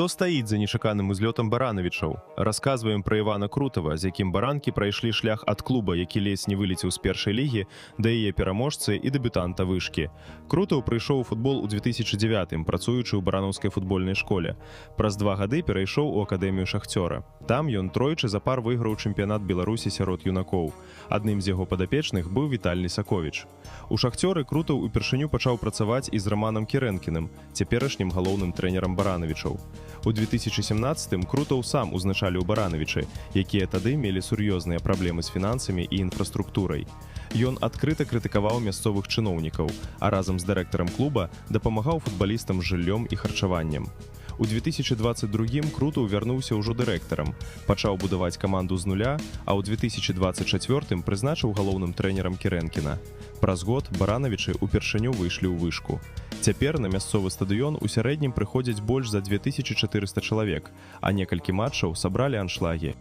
Хто стаіць за нечаканым узлётам баранавічаў? Расказваем пра Івана Крутава, з якім баранкі прайшлі шлях ад клуба, які ледзь не вылецеў з першай лігі, да яе пераможцы і дэбютанта вышкі. Крутаў прыйшоў у футбол у 2009-м, працуючы ў баранаўскай футбольнай школе. Праз 2 гады перайшоў у акадэмію Шахцёра. Там ён тройчы запар выйграў чэмпіянат Беларусі сярод юнакоў. Адным з яго падапечных быў Віталь Лісаковіч. У Шахцёры Крутаў упершыню пачаў працаваць і з Раманам Кірэнкіным, цяперашнім галоўным трэнерам баранавічаў. У 2017-м Крутаў сам узначаліў баранавічы, якія тады мелі сур'ёзныя праблемы з фінансамі і інфраструктурай. Ён адкрыта крытыкаваў мясцовых чыноўнікаў, а разам з дырэктарам клуба дапамагаў футбалістам з жыллём і харчаваннем. У 2022-м Крутаў вярнуўся ўжо дырэктарам, пачаў будаваць каманду з нуля, а ў 2024-м прызначыў галоўным трэнерам Кірэнкіна. Праз год баранавічы упершыню выйшлі ў вышку. Цяпер на мясцовы стадыён у сярэднім прыходзяць больш за 2400 чалавек, а некалькі матчаў сабралі аншлагі.